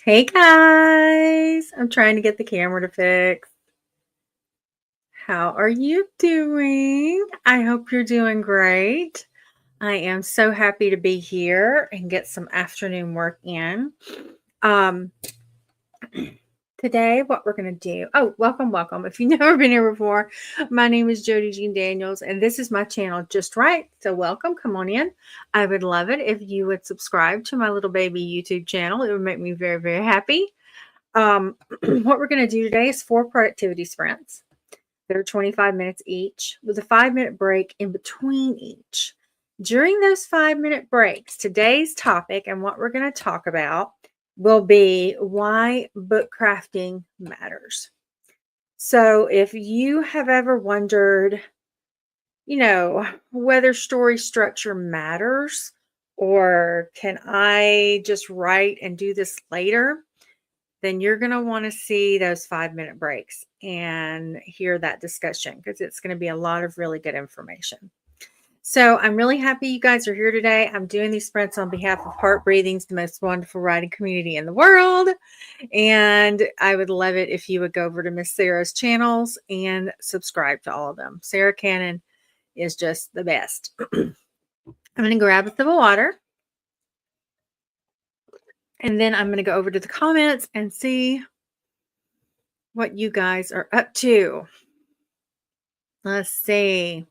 Hey guys, I'm trying to get the camera to fix. How are you doing? I hope you're doing great. I am so happy to be here and get some afternoon work in. Um, Today, what we're going to do. Oh, welcome. If you've never been here before, my name is Jodee Jean Daniels, and this is my channel, Just Right. So, welcome. Come on in. I would love it if you would subscribe to my little baby YouTube channel. It would make me very, very happy. What we're going to do today is 4 productivity sprints. They're 25 minutes each with a 5-minute break in between each. During those 5-minute breaks, today's topic and what we're going to talk about will be why book crafting matters. So if you have ever wondered, whether story structure matters or can I just write and do this later? Then you're going to want to see those 5-minute breaks and hear that discussion because it's going to be a lot of really good information. So I'm really happy you guys are here today. I'm doing these sprints on behalf of Heart Breathing's the most wonderful writing community in the world. And I would love it if you would go over to Miss Sarah's channels and subscribe to all of them. Sarah Cannon is just the best. I'm going to grab a sip of water. And then I'm going to go over to the comments and see what you guys are up to. Let's see.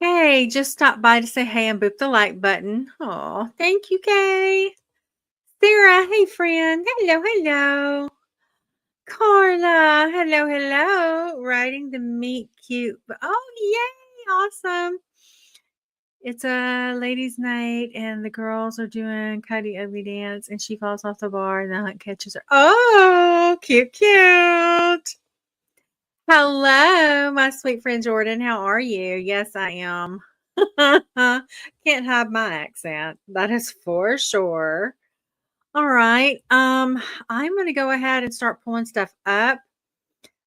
Hey, just stopped by to say hey and boop the like button. Oh, thank you, Kay. Sarah, hey friend. Hello. Carla, hello. Writing the meet cute. Oh, yay, awesome. It's a ladies' night and the girls are doing Cuddy Ugly dance and she falls off the bar and the hunt catches her. Oh, cute. Hello, my sweet friend Jordan. How are you? Yes, I am. Can't hide my accent. That is for sure. All right. I'm going to go ahead and start pulling stuff up.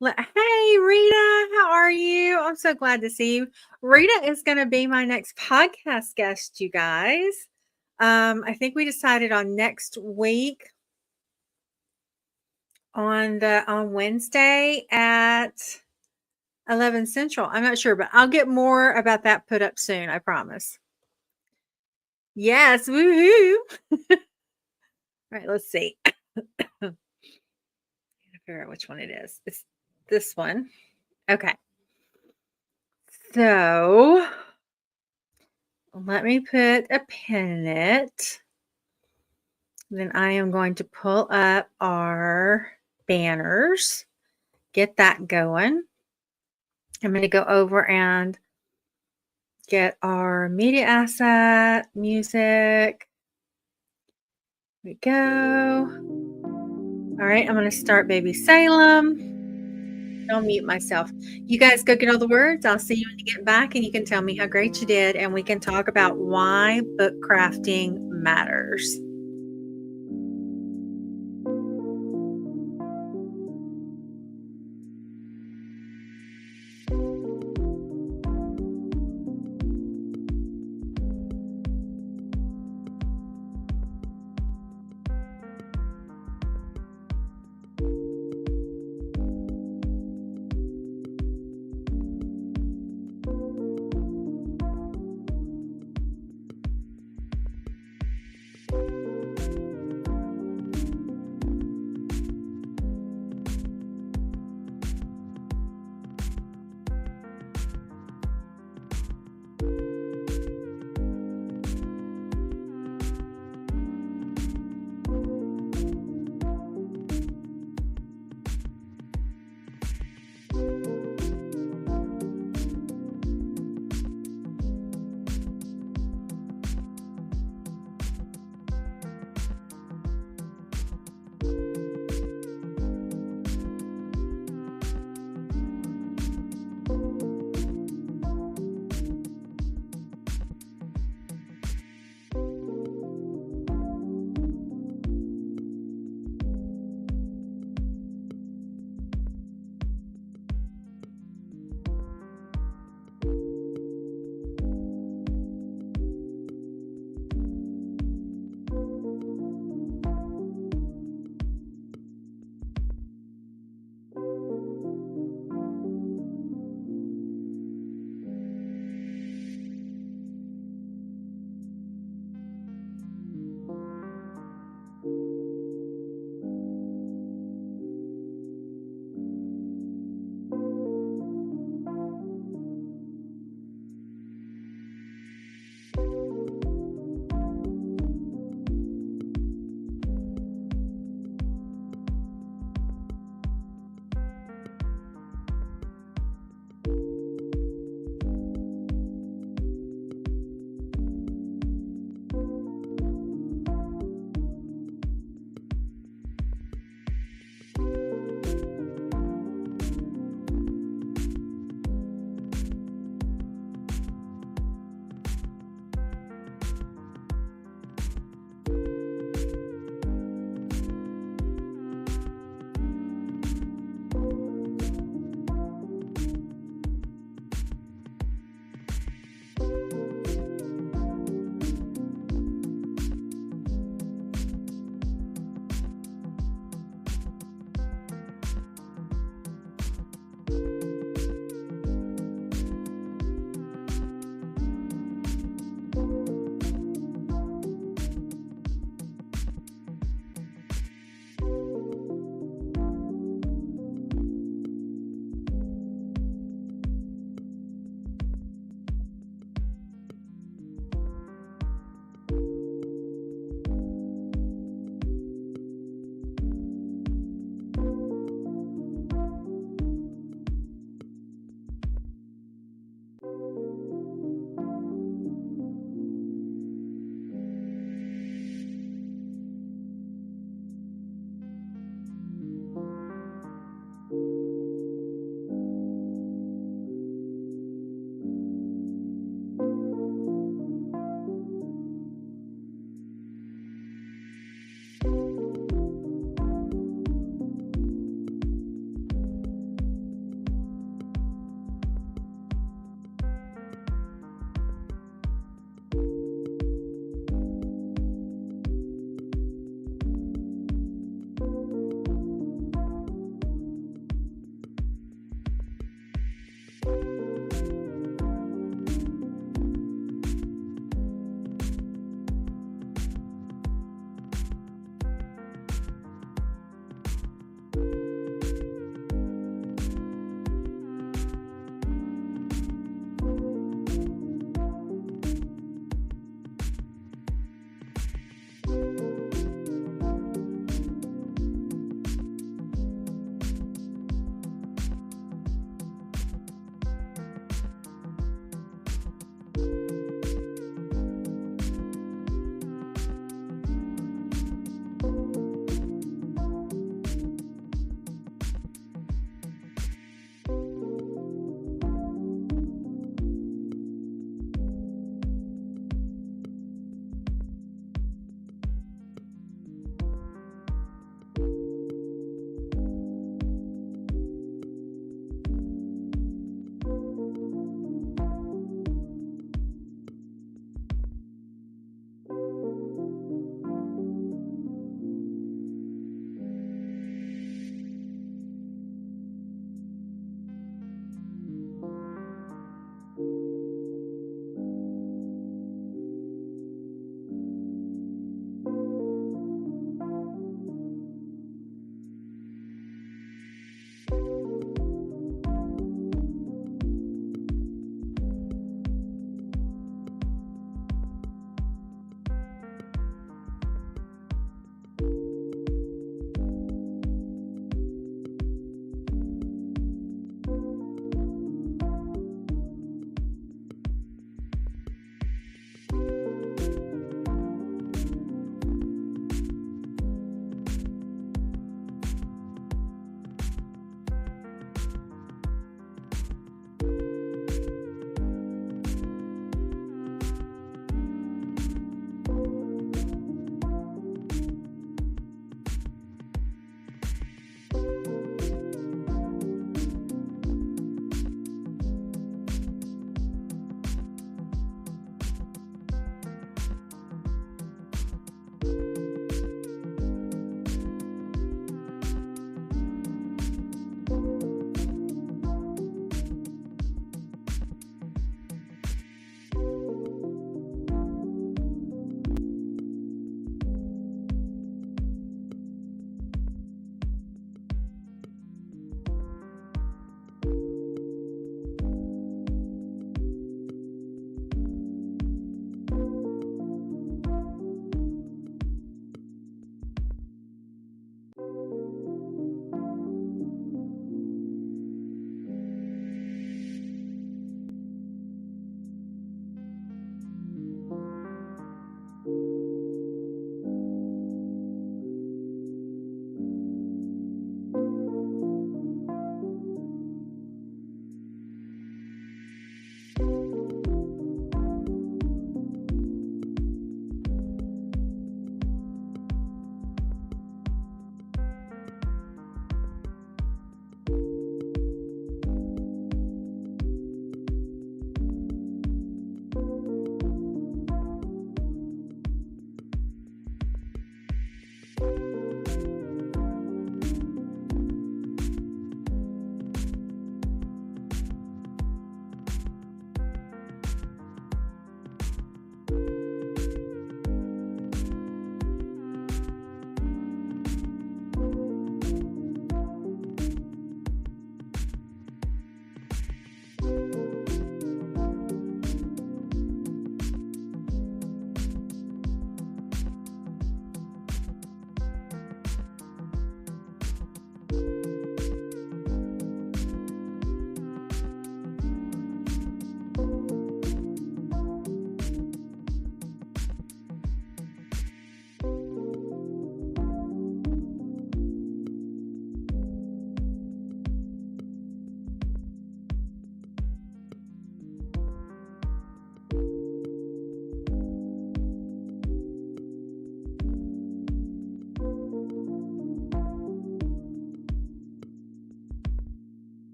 Hey, Rita, how are you? I'm so glad to see you. Rita is going to be my next podcast guest, you guys. I think we decided on next week on Wednesday at 11 Central. I'm not sure, but I'll get more about that put up soon. I promise. Yes. Woohoo. All right. Let's see. Figure out which one it is. It's this one. Okay. So let me put a pin in it. Then I am going to pull up our banners, get that going. I'm going to go over and get our media asset, music. Here we go. All right, I'm going to start Baby Salem. I'll mute myself. You guys go get all the words. I'll see you when you get back and you can tell me how great you did and we can talk about why book crafting matters.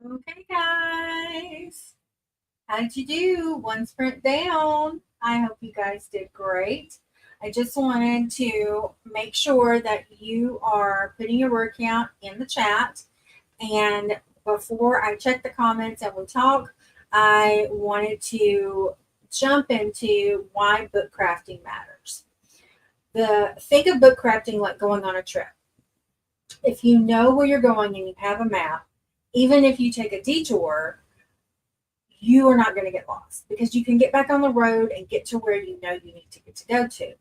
Okay, guys. How did you do? One sprint down. I hope you guys did great. I just wanted to make sure that you are putting your word count in the chat. And before I check the comments and we talk, I wanted to jump into why book crafting matters. Think of book crafting like going on a trip. If you know where you're going and you have a map, even if you take a detour, you are not going to get lost because you can get back on the road and get to where you know you need to get to go to.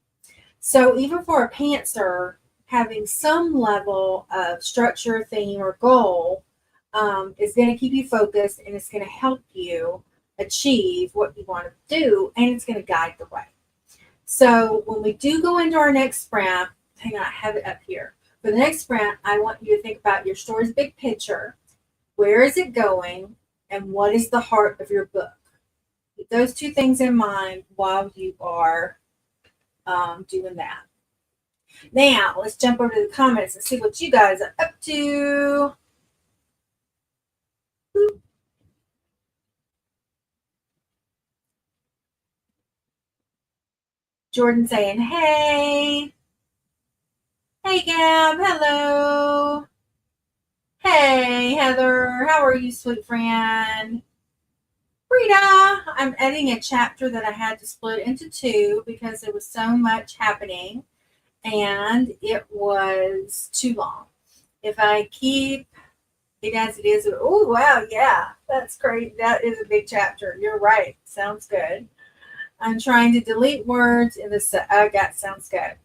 So even for a pantser, having some level of structure, theme, or goal is going to keep you focused, and it's going to help you achieve what you want to do, and it's going to guide the way. So when we do go into our next sprint, hang on, I have it up here. For the next sprint, I want you to think about your story's big picture. Where is it going? And what is the heart of your book? Keep those two things in mind while you are doing that. Now, let's jump over to the comments and see what you guys are up to. Jordan saying, hey. Hey, Gab. Hello. Hey, Heather. How are you, sweet friend? Rita, I'm editing a chapter that I had to split into two because there was so much happening and it was too long. If I keep it as it is, oh, wow, yeah, that's great. That is a big chapter. You're right. Sounds good. I'm trying to delete words in the, sounds good.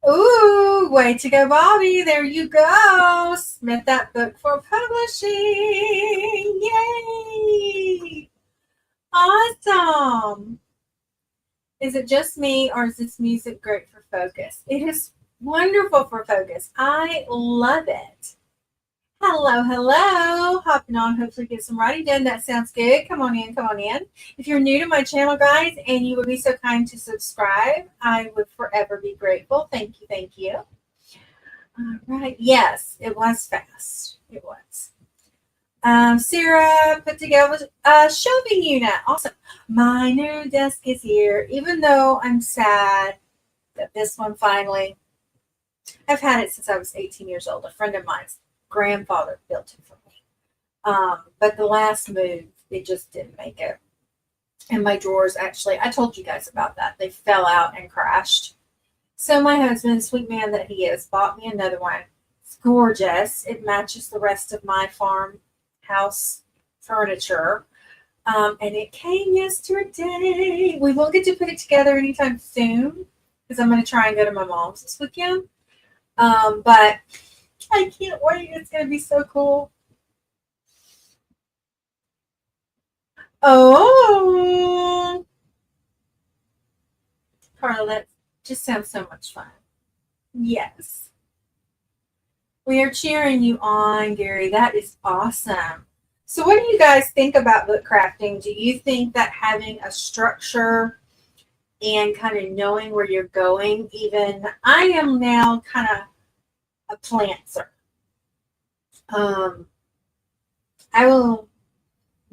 Ooh, way to go, Bobby. There you go. Submit that book for publishing. Yay. Awesome. Is it just me or is this music great for focus? It is wonderful for focus. I love it. Hello, hello. Hopping on, hopefully get some writing done. That sounds good. Come on in, come on in. If you're new to my channel, guys, and you would be so kind to subscribe, I would forever be grateful. Thank you, thank you. All right. Yes, it was fast. It was. Sarah put together a shelving unit. Awesome. My new desk is here. Even though I'm sad that this one finally, I've had it since I was 18 years old. A friend of mine's grandfather built it for me. But the last move, it just didn't make it. And my drawers, actually, I told you guys about that. They fell out and crashed. So my husband, sweet man that he is, bought me another one. It's gorgeous. It matches the rest of my farmhouse furniture. And it came yesterday. We won't get to put it together anytime soon because I'm going to try and go to my mom's this weekend. But I can't wait. It's going to be so cool. Oh, Carla, that just sounds so much fun. Yes. We are cheering you on, Gary. That is awesome. So what do you guys think about book crafting? Do you think that having a structure and kind of knowing where you're going, even I am now kind of a plantser.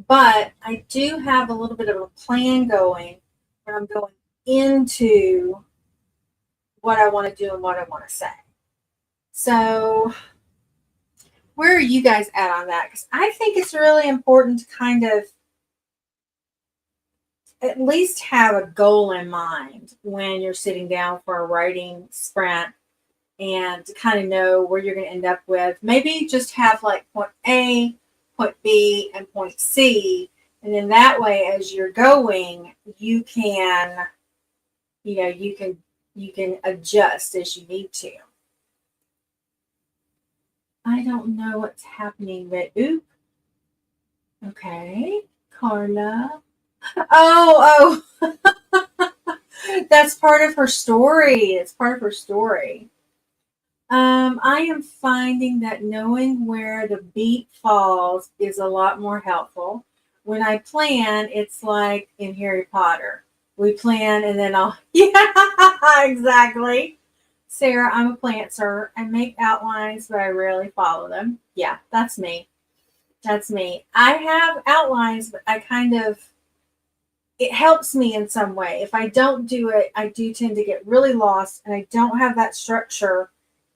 But I do have a little bit of a plan going when I'm going into what I want to do and what I want to say. So where are you guys at on that? Because I think it's really important to kind of at least have a goal in mind when you're sitting down for a writing sprint and to kind of know where you're going to end up with. Maybe just have like point A, point B, and point C. And then that way, as you're going, you can, you can adjust as you need to. I don't know what's happening, but oop. Okay, Carla. Oh. That's part of her story. It's part of her story. I am finding that knowing where the beat falls is a lot more helpful. When I plan, it's like in Harry Potter. We plan and then yeah, exactly. Sarah, I'm a plantser. I make outlines, but I rarely follow them. Yeah, that's me. That's me. I have outlines, but I kind of, it helps me in some way. If I don't do it, I do tend to get really lost and I don't have that structure.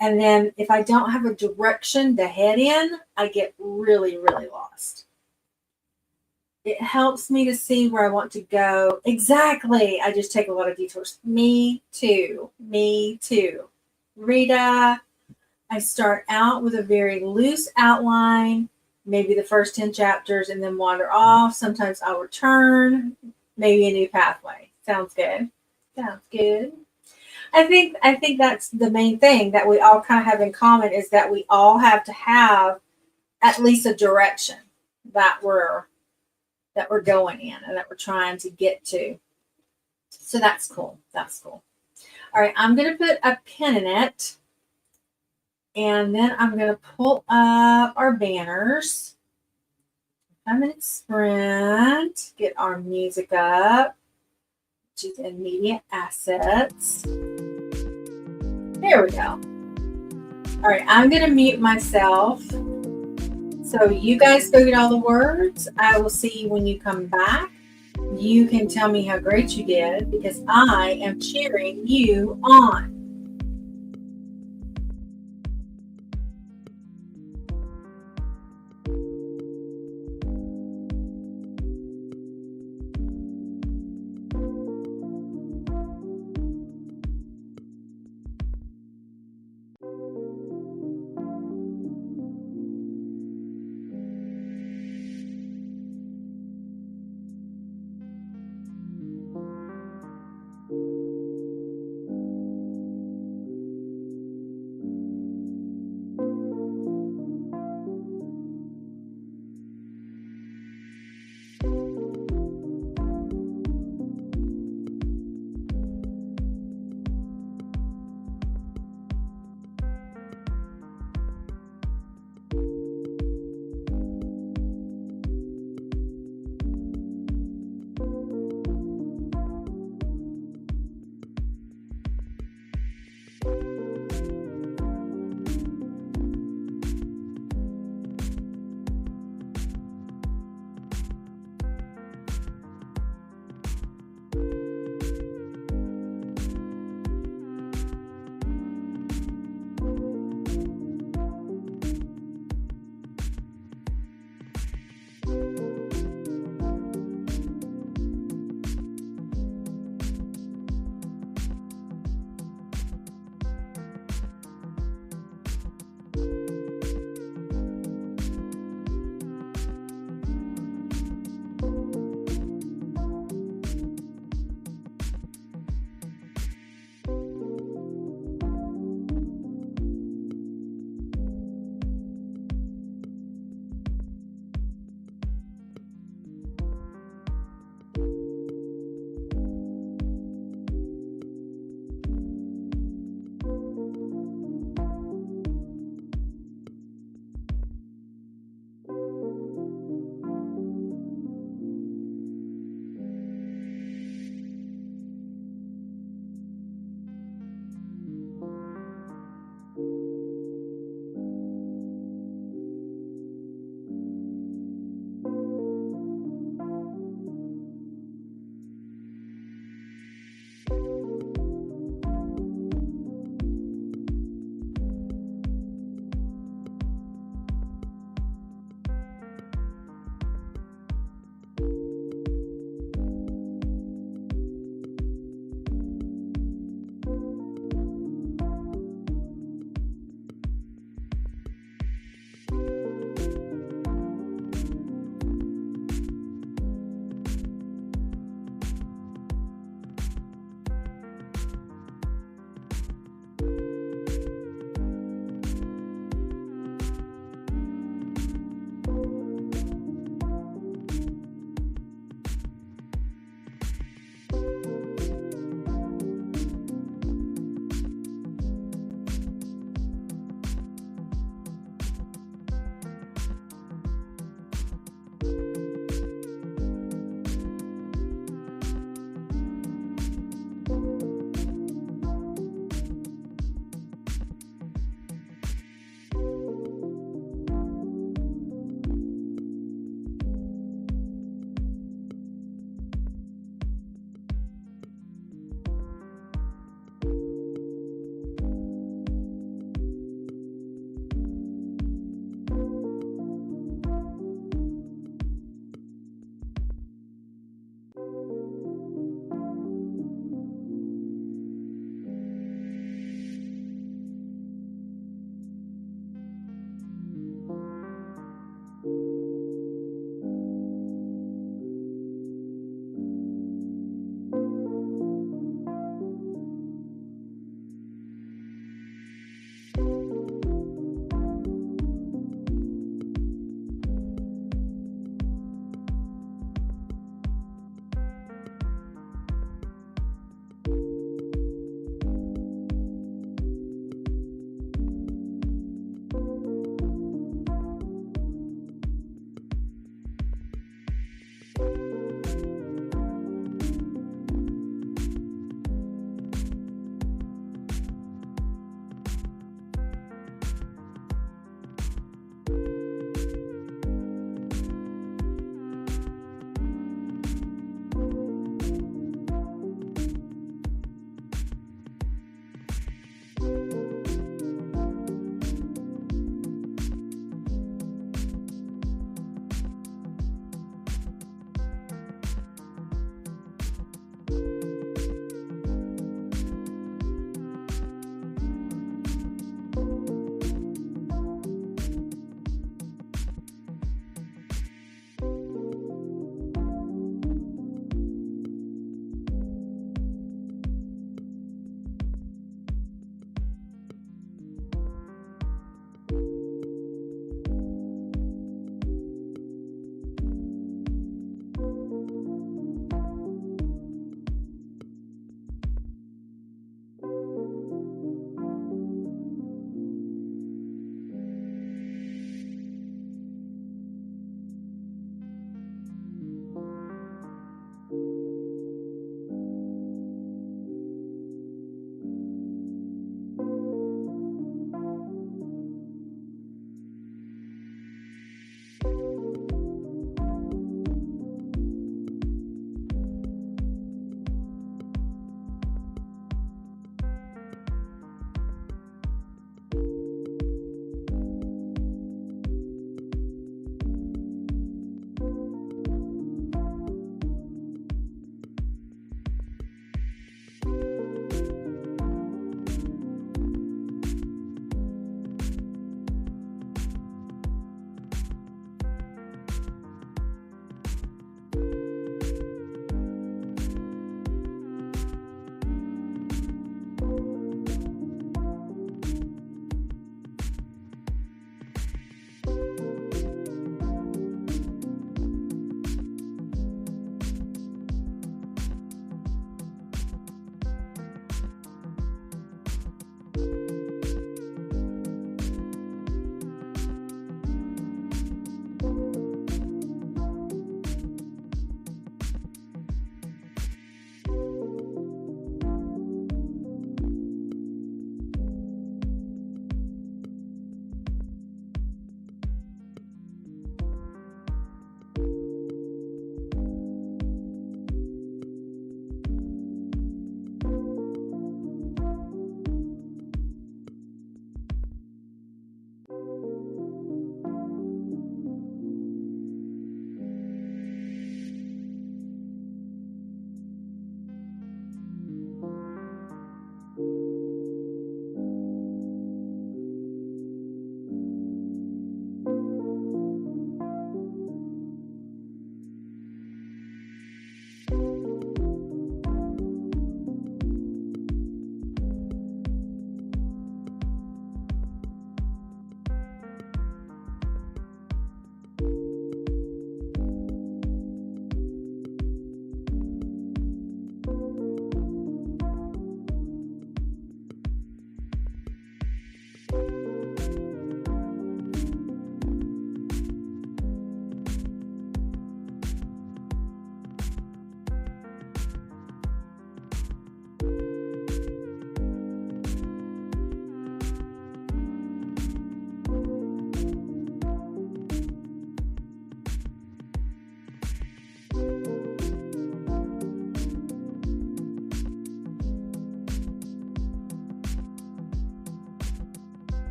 And then if I don't have a direction to head in, I get really, really lost. It helps me to see where I want to go. Exactly. I just take a lot of detours. Me too. Me too. Rita, I start out with a very loose outline, maybe the first 10 chapters, and then wander off. Sometimes I'll return, maybe a new pathway. Sounds good. Sounds good. I think that's the main thing that we all kind of have in common is that we all have to have at least a direction that we're going in and that we're trying to get to. So that's cool. That's cool. All right, I'm going to put a pin in it. And then I'm going to pull up our banners. 5-minute sprint. Get our music up, which is in media assets. There we go. All right, I'm going to mute myself. So you guys go get all the words. I will see you when you come back. You can tell me how great you did because I am cheering you on.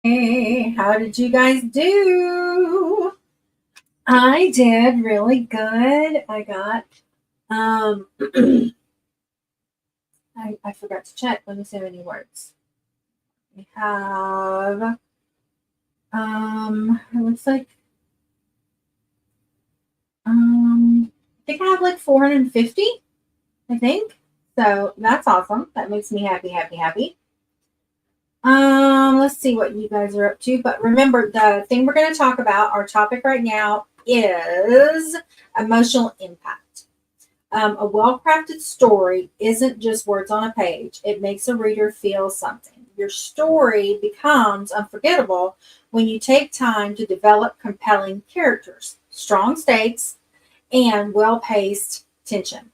Hey, how did you guys do? I did really good. I got I forgot to check. Let me see how many words. We have it looks like I think I have like 450, I think. So that's awesome. That makes me happy, happy, happy. Let's see what you guys are up to. But remember, the thing we're going to talk about, our topic right now, is emotional impact. A well crafted story isn't just words on a page, it makes a reader feel something. Your story becomes unforgettable when you take time to develop compelling characters, strong stakes, and well paced tension.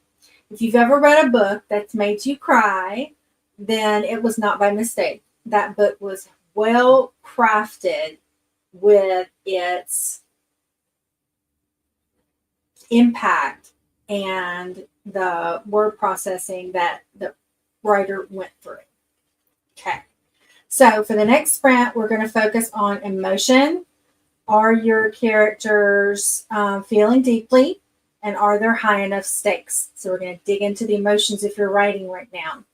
If you've ever read a book that's made you cry, then it was not by mistake. That book was well crafted with its impact and the word processing that the writer went through. Okay. So for the next sprint, we're going to focus on emotion. Are your characters feeling deeply? And are there high enough stakes? So we're going to dig into the emotions if you're writing right now.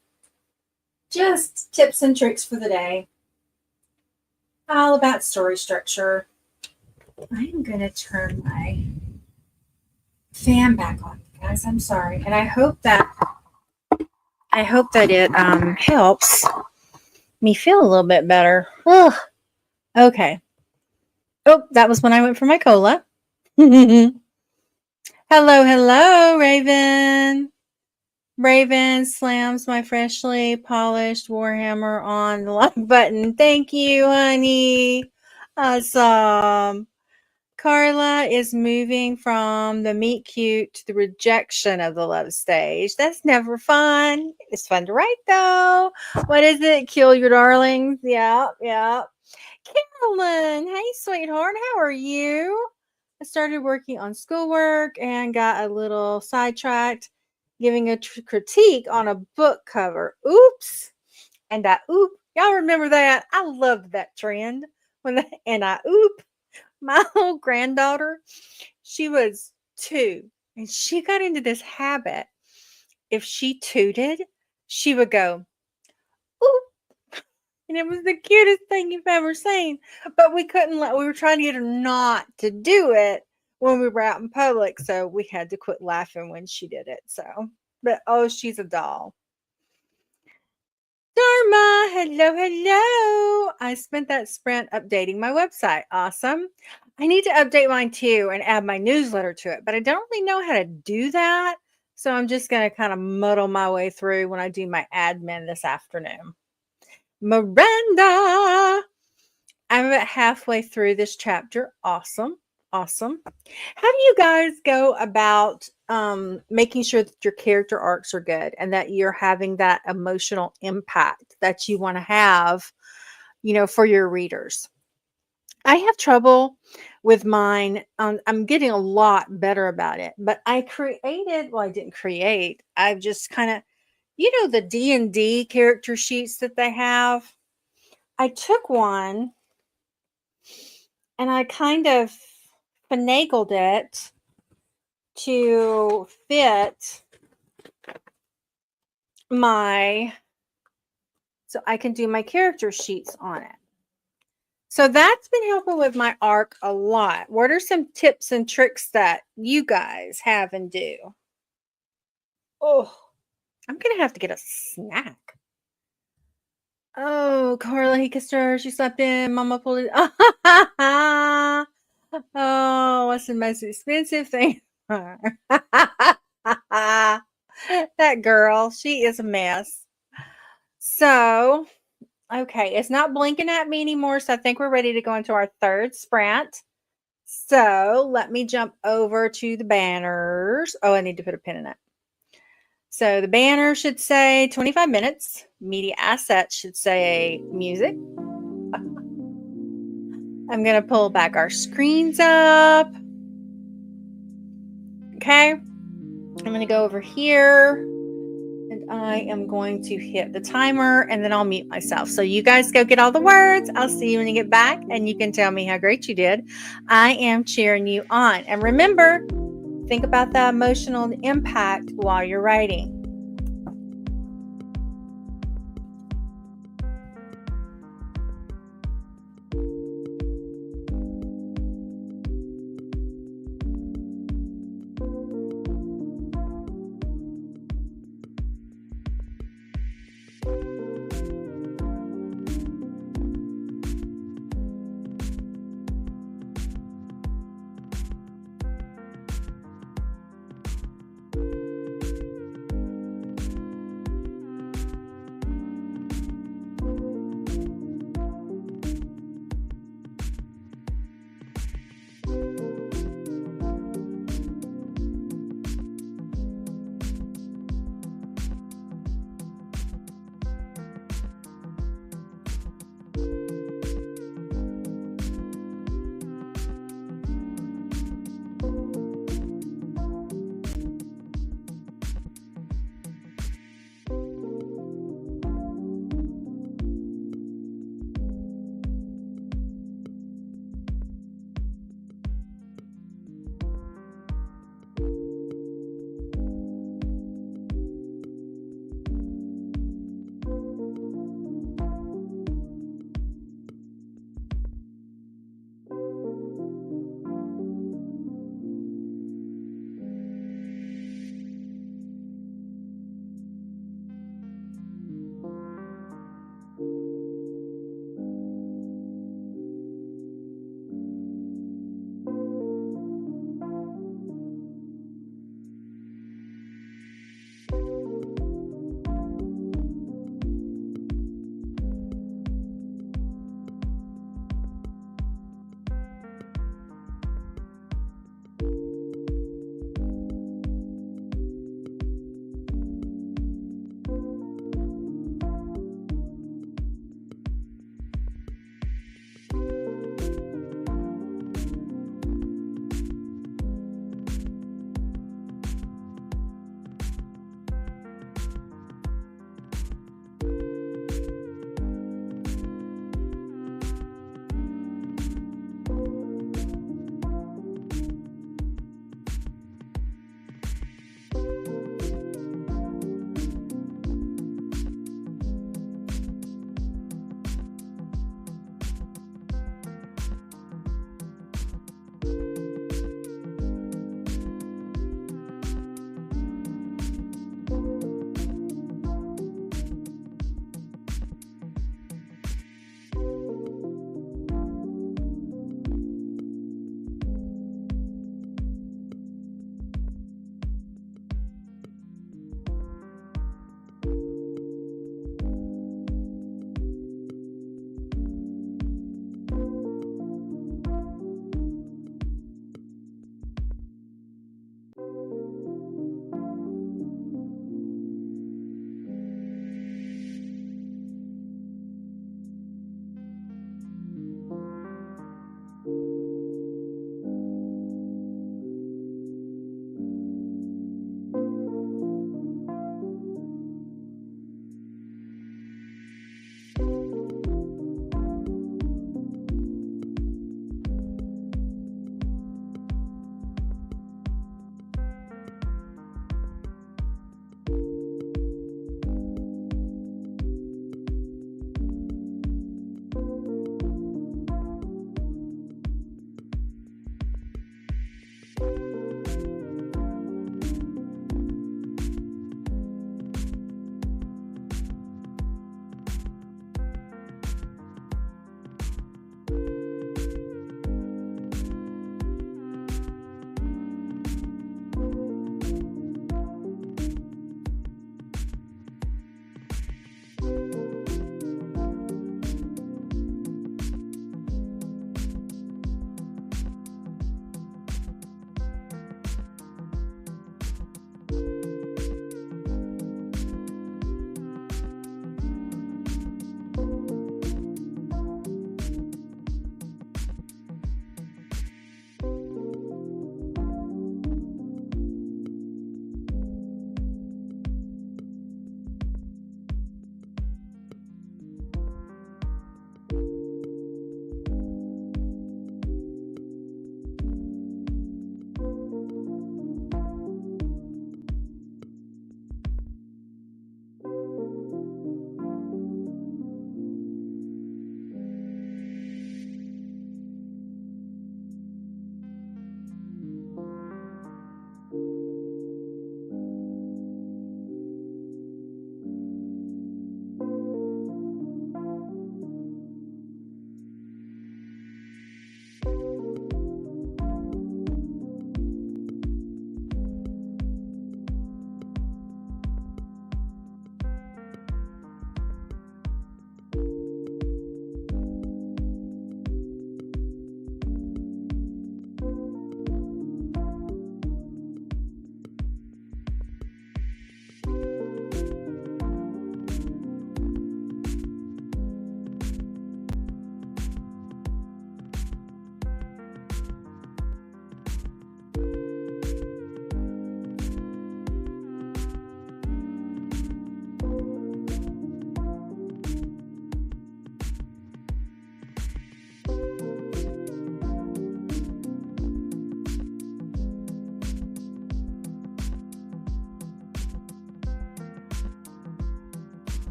Just tips and tricks for the day. All about story structure. I'm going to turn my fan back on, guys. I'm sorry. And I hope that it helps me feel a little bit better. Ugh. Okay. Oh, that was when I went for my cola. Hello, hello, Raven. Raven slams my freshly polished Warhammer on the like button. Thank you, honey. Awesome. Carla is moving from the meet cute to the rejection of the love stage. That's never fun. It's fun to write, though. What is it? Kill your darlings. Yeah, yeah. Carolyn, hey, sweetheart. How are you? I started working on schoolwork and got a little sidetracked, giving a critique on a book cover. Oops. And I oop. Y'all remember that? I loved that trend. And I oop. My old granddaughter, she was 2, and she got into this habit. If she tooted, she would go, "Oop," and it was the cutest thing you've ever seen. But we were trying to get her not to do it when we were out in public, so we had to quit laughing when she did it. So, but oh, she's a doll. Dharma, hello, hello. I spent that sprint updating my website. Awesome. I need to update mine too and add my newsletter to it, but I don't really know how to do that. So I'm just going to kind of muddle my way through when I do my admin this afternoon. Miranda, I'm about halfway through this chapter. Awesome. Awesome. How do you guys go about making sure that your character arcs are good and that you're having that emotional impact that you want to have, for your readers? I have trouble with mine. I'm getting a lot better about it, but I didn't create. I've just kind of, the D&D character sheets that they have. I took one and I kind of finagled it to fit so I can do my character sheets on it. So that's been helping with my arc a lot. What are some tips and tricks that you guys have and do? Oh, I'm going to have to get a snack. Oh, Carla, he kissed her. She slept in. Mama pulled it. Oh, what's the most expensive thing? That girl, she is a mess. So, okay, it's not blinking at me anymore. So I think we're ready to go into our third sprint. So let me jump over to the banners. Oh, I need to put a pin in it. So the banner should say 25 minutes. Media assets should say music. I'm going to pull back our screens up. Okay. I'm going to go over here and I am going to hit the timer and then I'll mute myself. So you guys go get all the words. I'll see you when you get back and you can tell me how great you did. I am cheering you on. And remember, think about the emotional impact while you're writing.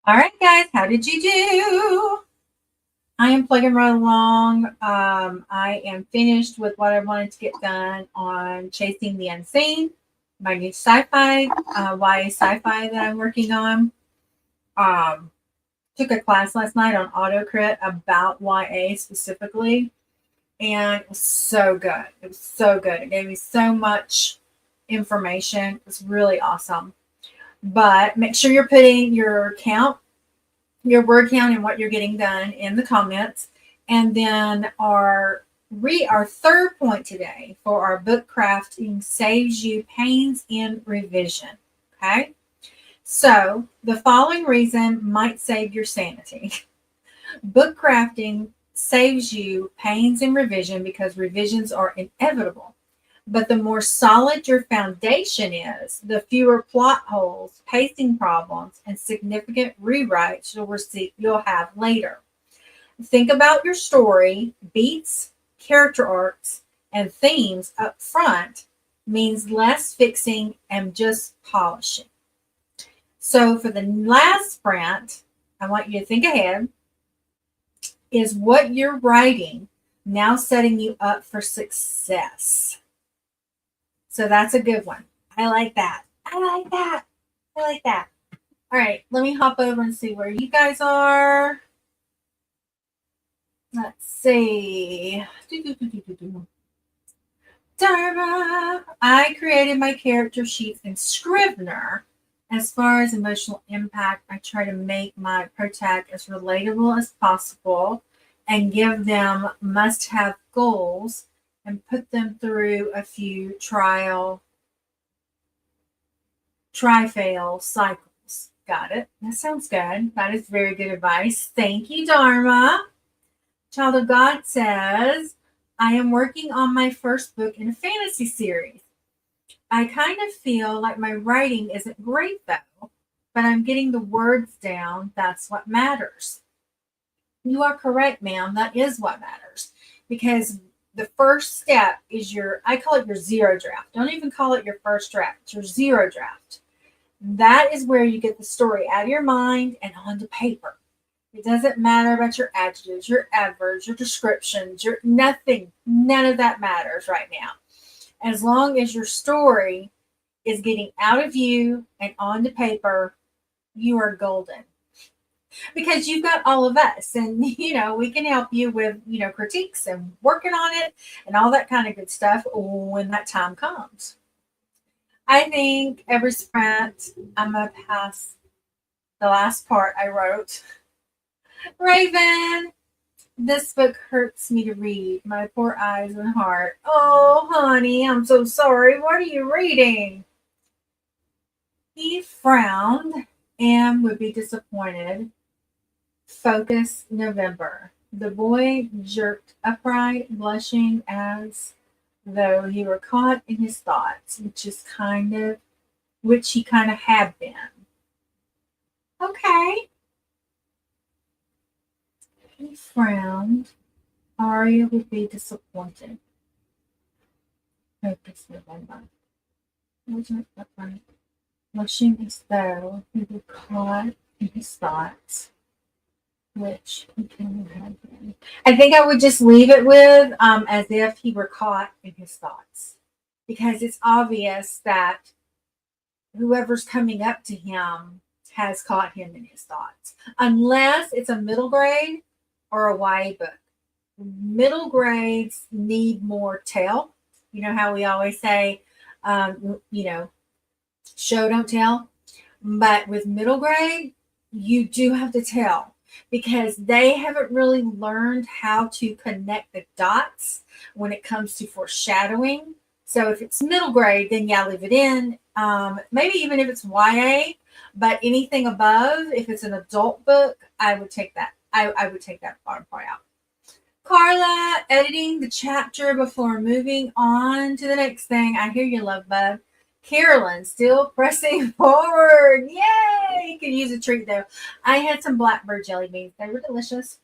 All right, guys, how did you do? I am plugging right along. I am finished with what I wanted to get done on Chasing the Unseen, my new sci-fi, YA sci-fi that I'm working on. Um, Took a class last night on AutoCrit about YA specifically, and it was so good. It was so good. It gave me so much information. It was really awesome. But make sure you're putting your count, your word count, and what you're getting done in the comments. And then our third point today for our book crafting saves you pains in revision. Okay. So the following reason might save your sanity. Book crafting saves you pains in revision because revisions are inevitable. But the more solid your foundation is, the fewer plot holes, pacing problems, and significant rewrites you'll have later. Think about your story, beats, character arcs, and themes up front means less fixing and just polishing. So for the last sprint, I want you to think ahead. Is what you're writing now setting you up for success? So that's a good one. I like that. I like that. I like that. All right, let me hop over and see where you guys are. Let's see. Dharma. I created my character sheets in Scrivener. As far as emotional impact, I try to make my protag as relatable as possible and give them must-have goals and put them through a few try-fail cycles. Got it. That sounds good. That is very good advice. Thank you, Dharma. Child of God says, I am working on my first book in a fantasy series. I kind of feel like my writing isn't great though, but I'm getting the words down. That's what matters. You are correct, ma'am. That is what matters because the first step is I call it your zero draft. Don't even call it your first draft. It's your zero draft. That is where you get the story out of your mind and onto paper. It doesn't matter about your adjectives, your adverbs, your descriptions, your nothing. None of that matters right now. As long as your story is getting out of you and onto paper, you are golden. Because you've got all of us, and we can help you with critiques and working on it and all that kind of good stuff when that time comes. I think every sprint, I'm gonna pass the last part I wrote. Raven, this book hurts me to read. My poor eyes and heart. Oh, honey, I'm so sorry. What are you reading? He frowned and would be disappointed. Focus November. The boy jerked upright, blushing as though he were caught in his thoughts, which he kind of had been. Okay. He frowned. Arya would be disappointed. Focus November. Wasn't upright, blushing as though he were caught in his thoughts, which he kind of had been. I think I would just leave it with as if he were caught in his thoughts, because it's obvious that whoever's coming up to him has caught him in his thoughts, unless it's a middle grade or a YA book. Middle grades need more tell. You know how we always say, show don't tell. But with middle grade, you do have to tell because they haven't really learned how to connect the dots when it comes to foreshadowing. So if it's middle grade, then yeah, leave it in. Maybe even if it's YA, but anything above, if it's an adult book, I would take that. I would take that bottom part out. Carla, editing the chapter before moving on to the next thing. I hear you, love bug. Carolyn, still pressing forward. Yay! Could use a treat though. I had some blackbird jelly beans. They were delicious.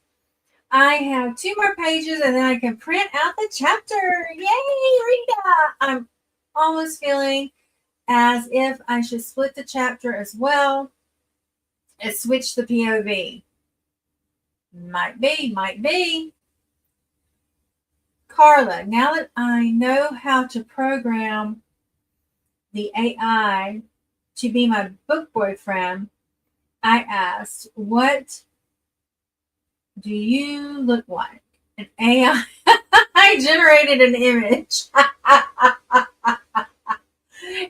I have 2 more pages and then I can print out the chapter. Yay, Rita! I'm almost feeling as if I should split the chapter as well. It switched the POV. Might be, might be. Carla, now that I know how to program the AI to be my book boyfriend, I asked, what do you look like? An AI I generated an image.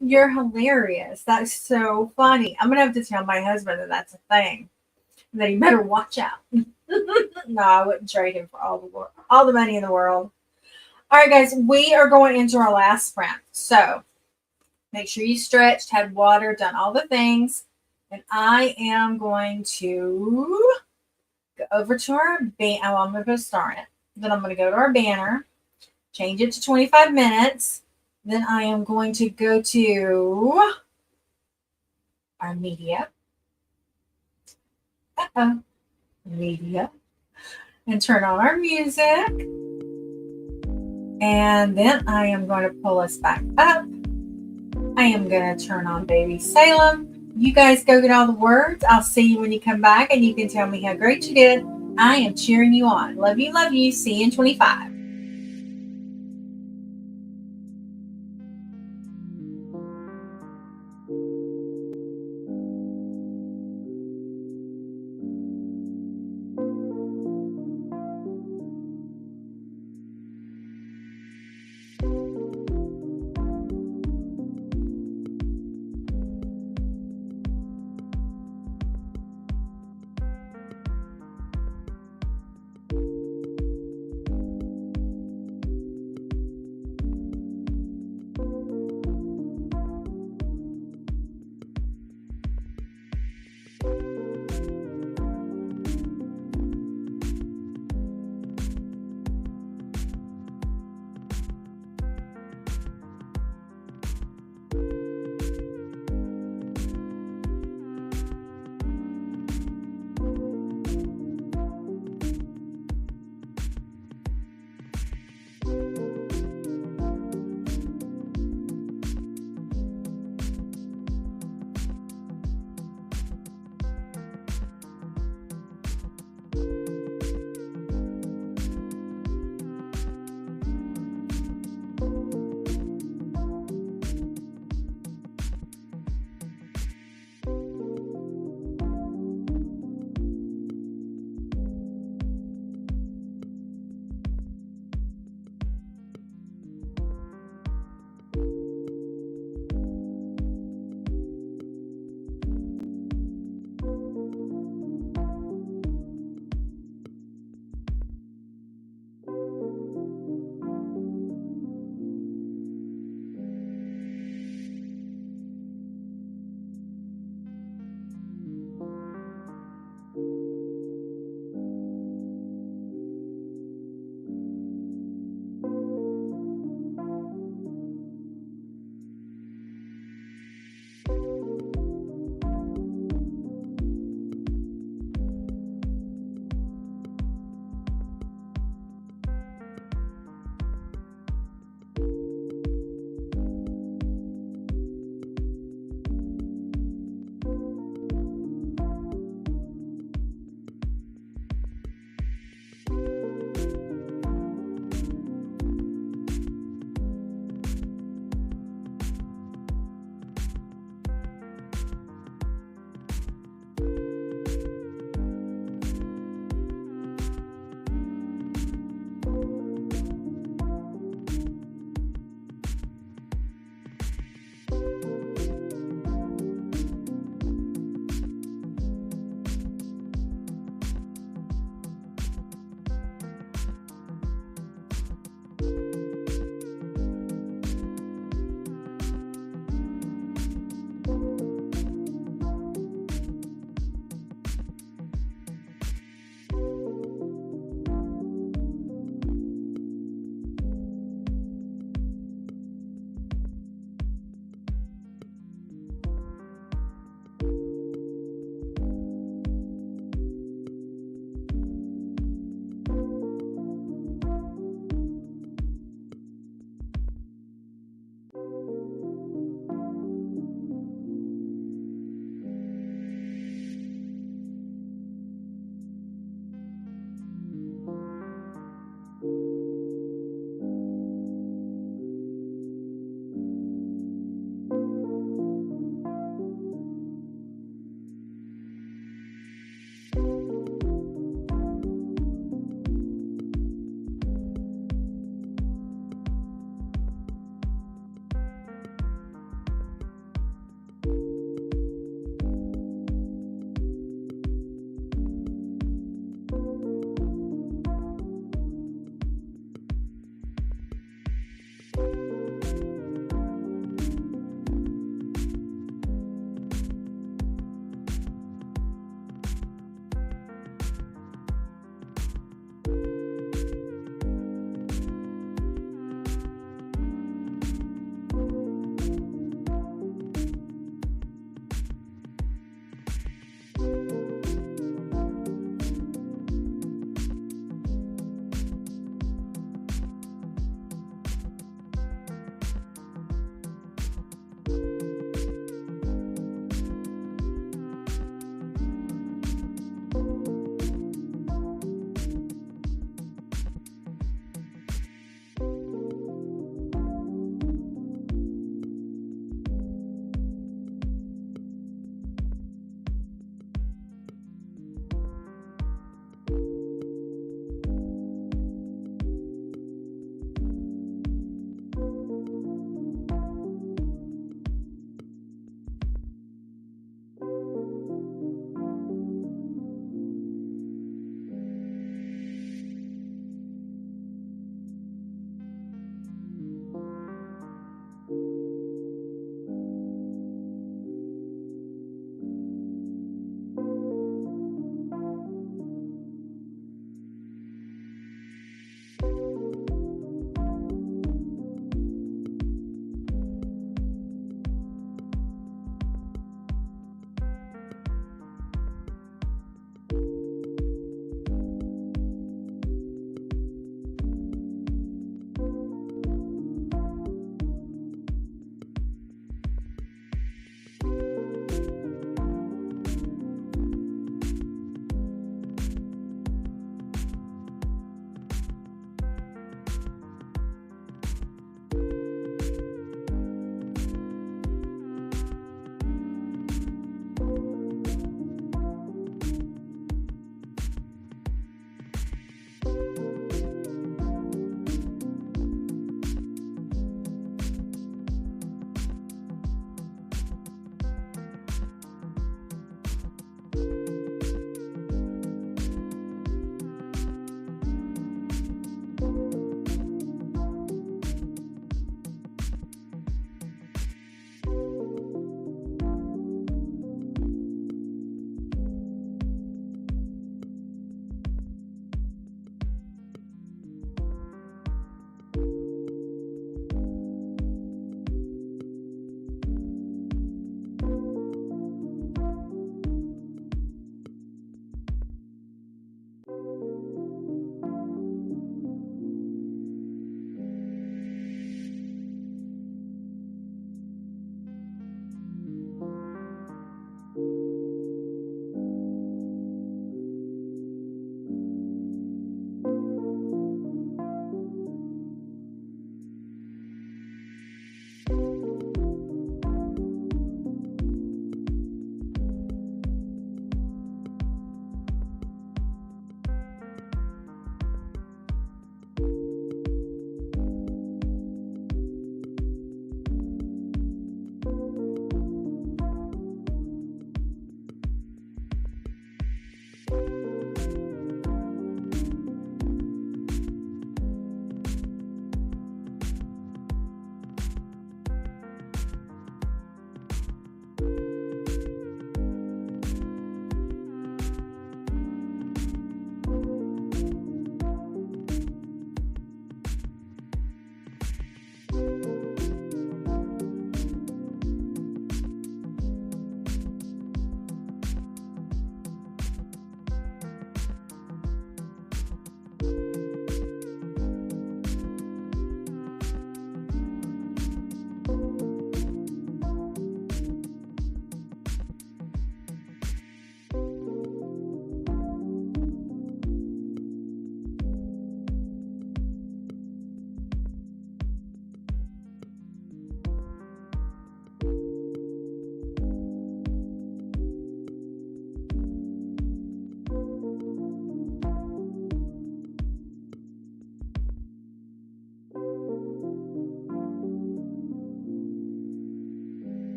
You're hilarious. That's so funny. I'm going to have to tell my husband that that's a thing, that he better watch out. No, I wouldn't trade him for all the money in the world. All right, guys, we are going into our last sprint. So make sure you stretched, had water, done all the things. And I am going to go over to our banner. Oh, I'm going to start it. Then I'm going to go to our banner, change it to 25 minutes. Then I am going to go to our media. Media. And turn on our music. And then I am going to pull us back up. I am going to turn on Baby Salem. You guys go get all the words. I'll see you when you come back and you can tell me how great you did. I am cheering you on. Love you, love you. See you in 25.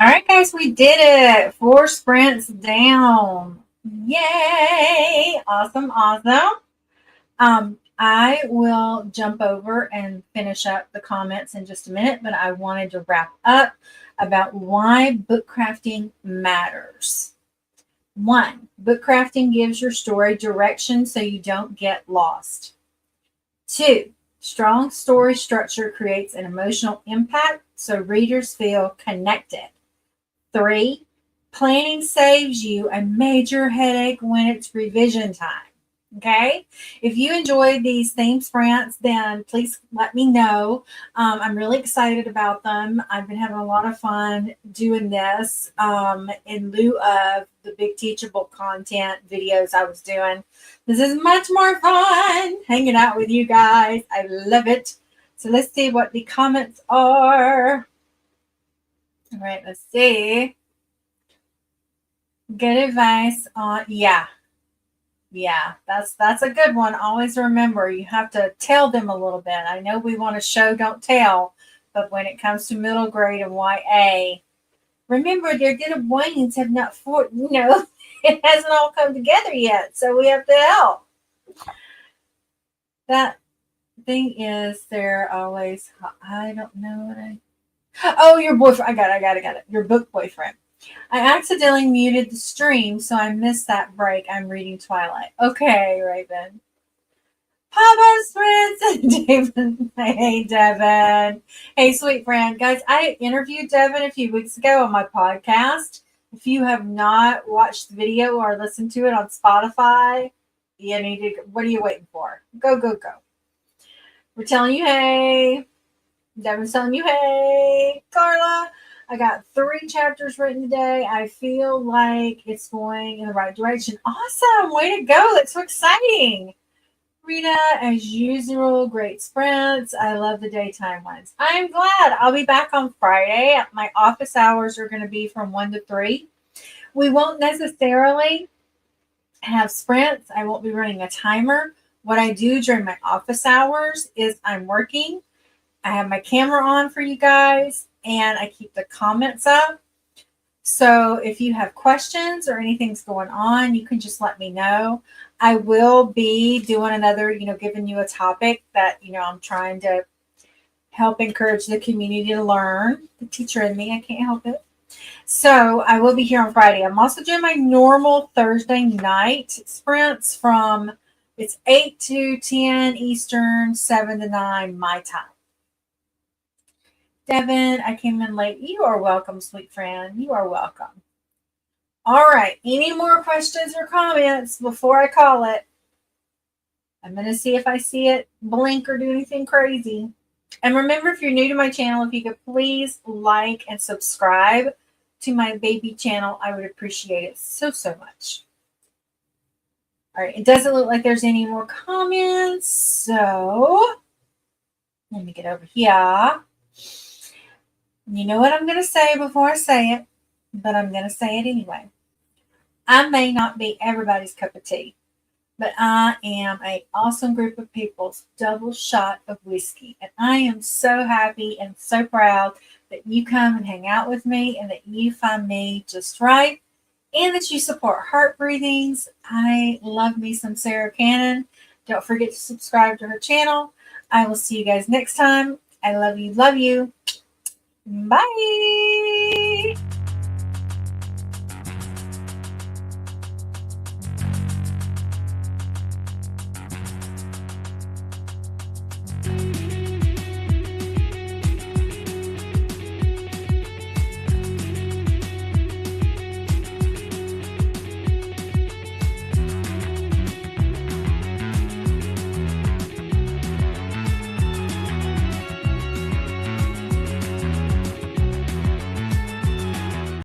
All right, guys, we did it. 4 sprints down. Yay! Awesome, awesome. I will jump over and finish up the comments in just a minute, but I wanted to wrap up about why book crafting matters. 1, book crafting gives your story direction so you don't get lost. 2, strong story structure creates an emotional impact so readers feel connected. 3, planning saves you a major headache when it's revision time. Okay. If you enjoyed these theme sprints, then please let me know. I'm really excited about them. I've been having a lot of fun doing this in lieu of the big teachable content videos I was doing. This is much more fun hanging out with you guys. I love it. So let's see what the comments are. All right, let's see. Good advice on, yeah, that's a good one. Always remember, you have to tell them a little bit. I know we want to show, don't tell, but when it comes to middle grade and YA, remember their little brains have not it hasn't all come together yet, so we have to help. That thing is, they're always, I don't know what oh, your boyfriend, I got it, your book boyfriend. I accidentally muted the stream, so I missed that break. I'm reading Twilight. Okay, Raven. Papa's friends and Devin. Hey, Devin. Hey, sweet friend. Guys, I interviewed Devin a few weeks ago on my podcast. If you have not watched the video or listened to it on Spotify, you need to, what are you waiting for? Go, go, go. We're telling you, hey. Devin's telling you, hey. Carla, I got 3 chapters written today. I feel like it's going in the right direction. Awesome. Way to go. That's so exciting. Rita, as usual, great sprints. I love the daytime ones. I'm glad. I'll be back on Friday. My office hours are going to be from 1 to 3. We won't necessarily have sprints. I won't be running a timer. What I do during my office hours is I'm working. I have my camera on for you guys, and I keep the comments up. So if you have questions or anything's going on, you can just let me know. I will be doing another, giving you a topic that, I'm trying to help encourage the community to learn. The teacher in me, I can't help it. So I will be here on Friday. I'm also doing my normal Thursday night sprints from, it's 8 to 10 Eastern, 7 to 9 my time. Devin, I came in late. You are welcome, sweet friend. You are welcome. All right. Any more questions or comments before I call it? I'm going to see if I see it blink or do anything crazy. And remember, if you're new to my channel, if you could please like and subscribe to my baby channel, I would appreciate it so, so much. All right. It doesn't look like there's any more comments. So let me get over here. You know what I'm going to say before I say it, but I'm going to say it anyway. I may not be everybody's cup of tea, but I am an awesome group of people's double shot of whiskey. And I am so happy and so proud that you come and hang out with me and that you find me just right and that you support Heart Breathings. I love me some Sarah Cannon. Don't forget to subscribe to her channel. I will see you guys next time. I love you. Love you. Bye.